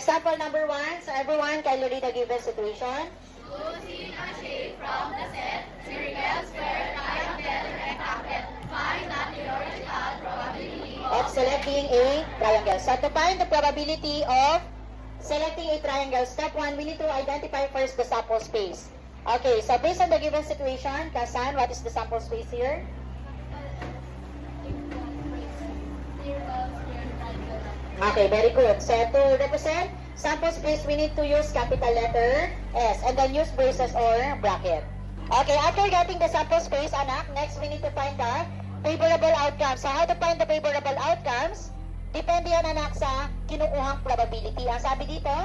example number 1. So everyone, kindly read the given situation. Choosing a shape from the set, circle, square, triangle, rectangle. Find the theoretical probability Of selecting a triangle. So to find the probability of selecting a triangle, step 1, we need to identify first the sample space. Okay, so based on the given situation, Kasan, what is the sample space here? Okay, very good. So to represent sample space, we need to use capital letter S and then use braces or bracket. Okay, after getting the sample space, anak, next we need to find the favorable outcomes. So how to find the favorable outcomes? Depende yan, anak, sa kinukuhang probability. Ang sabi dito,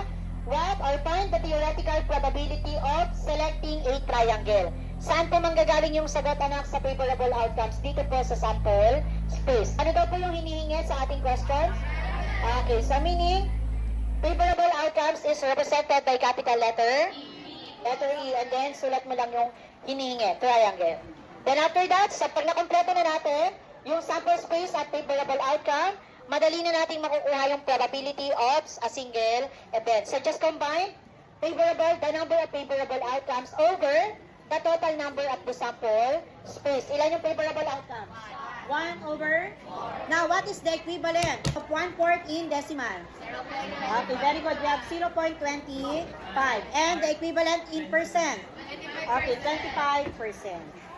what or find the theoretical probability of selecting a triangle. Saan po manggagaling yung sagot, anak, sa favorable outcomes? Dito po sa sample space. Ano daw po yung hinihingi sa ating questions? Okay, so meaning, favorable outcomes is represented by capital letter E, and then sulat mo lang yung hinihingi, triangle. Then after that, sa pag nakompleto na natin, yung sample space at favorable outcome, madali na nating makukuha yung probability of a single event. So just combine the number of favorable outcomes over the total number of the sample space. Ilan yung favorable outcomes? 1 over? 4. Now, what is the equivalent of 1/4 in decimal? 0.1. Okay, very good. We have 0.25. And the equivalent in percent? Okay, 25%.